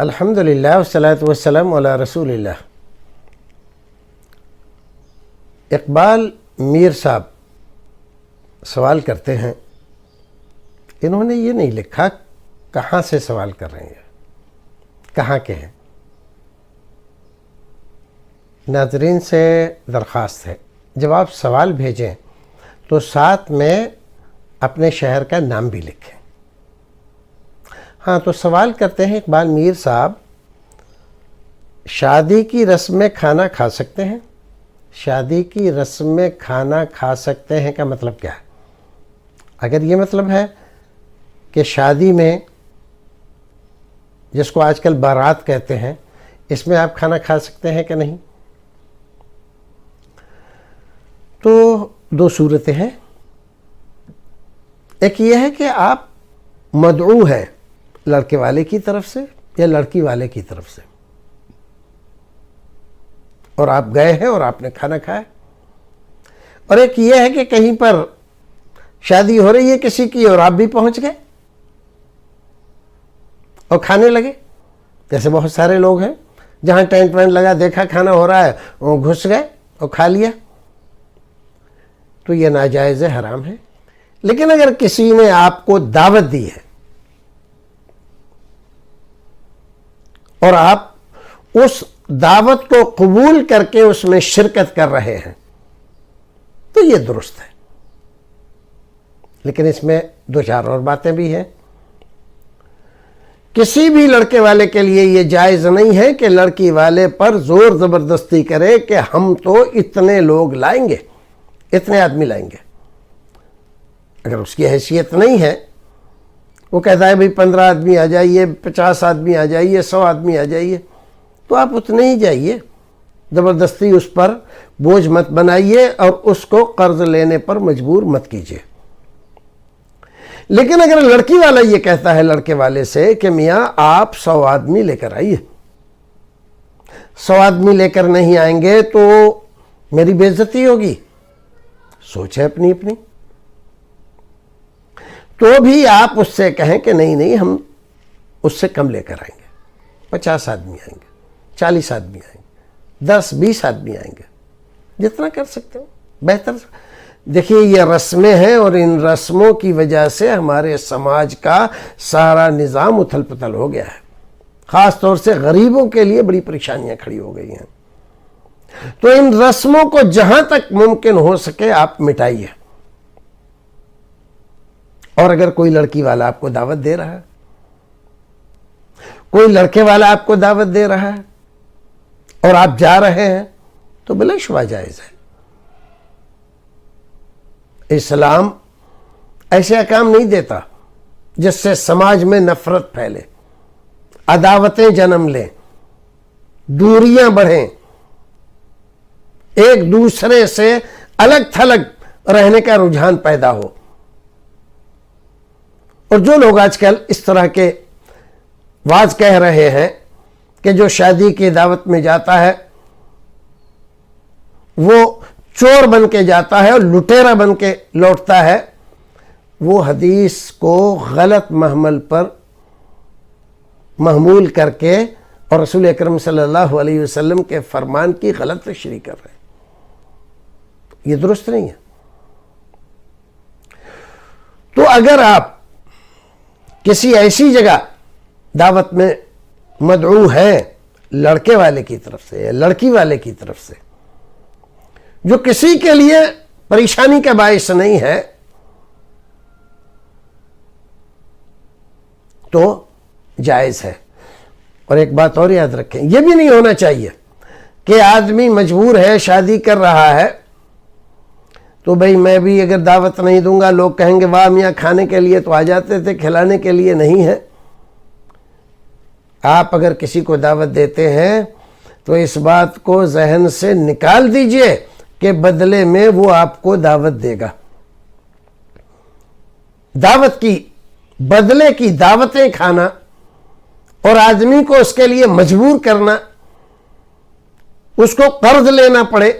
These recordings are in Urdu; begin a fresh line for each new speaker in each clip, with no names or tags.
الحمدللہ والصلاۃ والسلام علی رسول اللہ۔ اقبال میر صاحب سوال کرتے ہیں، انہوں نے یہ نہیں لکھا کہاں سے سوال کر رہے ہیں، کہاں کے ہیں۔ ناظرین سے درخواست ہے جب آپ سوال بھیجیں تو ساتھ میں اپنے شہر کا نام بھی لکھیں۔ ہاں، تو سوال کرتے ہیں اقبال میر صاحب، شادی کی رسم میں کھانا کھا سکتے ہیں؟ شادی کی رسم میں کھانا کھا سکتے ہیں کا مطلب کیا ہے؟ اگر یہ مطلب ہے کہ شادی میں، جس کو آج کل بارات کہتے ہیں، اس میں آپ کھانا کھا سکتے ہیں کہ نہیں؟ تو دو صورتیں ہیں۔ ایک یہ ہے کہ آپ مدعو ہیں لڑکے والے کی طرف سے یا لڑکی والے کی طرف سے، اور آپ گئے ہیں اور آپ نے کھانا کھایا۔ اور ایک یہ ہے کہ کہیں پر شادی ہو رہی ہے کسی کی اور آپ بھی پہنچ گئے اور کھانے لگے، جیسے بہت سارے لوگ ہیں جہاں ٹینٹ وینٹ لگا، دیکھا کھانا ہو رہا ہے، وہ گھس گئے اور کھا لیا، تو یہ ناجائز ہے، حرام ہے۔ لیکن اگر کسی نے آپ کو دعوت دی ہے اور آپ اس دعوت کو قبول کر کے اس میں شرکت کر رہے ہیں تو یہ درست ہے۔ لیکن اس میں دو چار اور باتیں بھی ہیں۔ کسی بھی لڑکے والے کے لیے یہ جائز نہیں ہے کہ لڑکی والے پر زور زبردستی کرے کہ ہم تو اتنے لوگ لائیں گے، اتنے آدمی لائیں گے۔ اگر اس کی حیثیت نہیں ہے، وہ کہتا ہے بھئی 15 آدمی آ جائیے، 50 آدمی آ جائیے، 100 آدمی آ جائیے، تو آپ اتنے ہی جائیے، زبردستی اس پر بوجھ مت بنائیے اور اس کو قرض لینے پر مجبور مت کیجیے۔ لیکن اگر لڑکی والا یہ کہتا ہے لڑکے والے سے کہ میاں آپ 100 آدمی لے کر آئیے، 100 آدمی لے کر نہیں آئیں گے تو میری بے عزتی ہوگی، سوچ ہے اپنی اپنی، تو بھی آپ اس سے کہیں کہ نہیں ہم اس سے کم لے کر آئیں گے، 50 آدمی آئیں گے، 40 آدمی آئیں گے، 10-20 آدمی آئیں گے، جتنا کر سکتے ہو بہتر۔ دیکھیے یہ رسمیں ہیں اور ان رسموں کی وجہ سے ہمارے سماج کا سارا نظام اتھل پتھل ہو گیا ہے، خاص طور سے غریبوں کے لیے بڑی پریشانیاں کھڑی ہو گئی ہیں۔ تو ان رسموں کو جہاں تک ممکن ہو سکے آپ مٹائیے۔ اور اگر کوئی لڑکی والا آپ کو دعوت دے رہا ہے، کوئی لڑکے والا آپ کو دعوت دے رہا ہے اور آپ جا رہے ہیں تو بلا شبہ جائز ہے۔ اسلام ایسے احکام نہیں دیتا جس سے سماج میں نفرت پھیلے، عداوتیں جنم لیں، دوریاں بڑھیں، ایک دوسرے سے الگ تھلگ رہنے کا رجحان پیدا ہو۔ اور جو لوگ آج کل اس طرح کے واز کہہ رہے ہیں کہ جو شادی کی دعوت میں جاتا ہے وہ چور بن کے جاتا ہے اور لٹیرا بن کے لوٹتا ہے، وہ حدیث کو غلط محمل پر محمول کر کے اور رسول اکرم صلی اللہ علیہ وسلم کے فرمان کی غلط تشریح کر رہے ہیں، یہ درست نہیں ہے۔ تو اگر آپ کسی ایسی جگہ دعوت میں مدعو ہیں لڑکے والے کی طرف سے یا لڑکی والے کی طرف سے، جو کسی کے لیے پریشانی کا باعث نہیں ہے، تو جائز ہے۔ اور ایک بات اور یاد رکھیں، یہ بھی نہیں ہونا چاہیے کہ آدمی مجبور ہے، شادی کر رہا ہے تو بھئی میں بھی اگر دعوت نہیں دوں گا لوگ کہیں گے واہ میاں کھانے کے لیے تو آ جاتے تھے، کھلانے کے لیے نہیں ہے۔ آپ اگر کسی کو دعوت دیتے ہیں تو اس بات کو ذہن سے نکال دیجئے کہ بدلے میں وہ آپ کو دعوت دے گا۔ دعوت کی بدلے کی دعوتیں کھانا اور آدمی کو اس کے لیے مجبور کرنا، اس کو قرض لینا پڑے،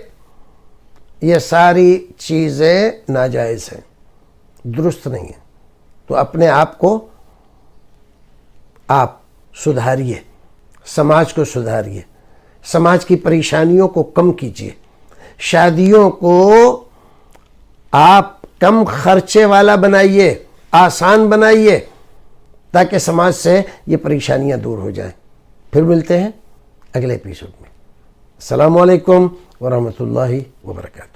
یہ ساری چیزیں ناجائز ہیں، درست نہیں ہیں۔ تو اپنے آپ کو آپ سدھاریے، سماج کو سدھاریے، سماج کی پریشانیوں کو کم کیجیے، شادیوں کو آپ کم خرچے والا بنائیے، آسان بنائیے، تاکہ سماج سے یہ پریشانیاں دور ہو جائیں۔ پھر ملتے ہیں اگلے ایپیسوڈ میں۔ السلام علیکم ورحمۃ اللہ وبرکاتہ۔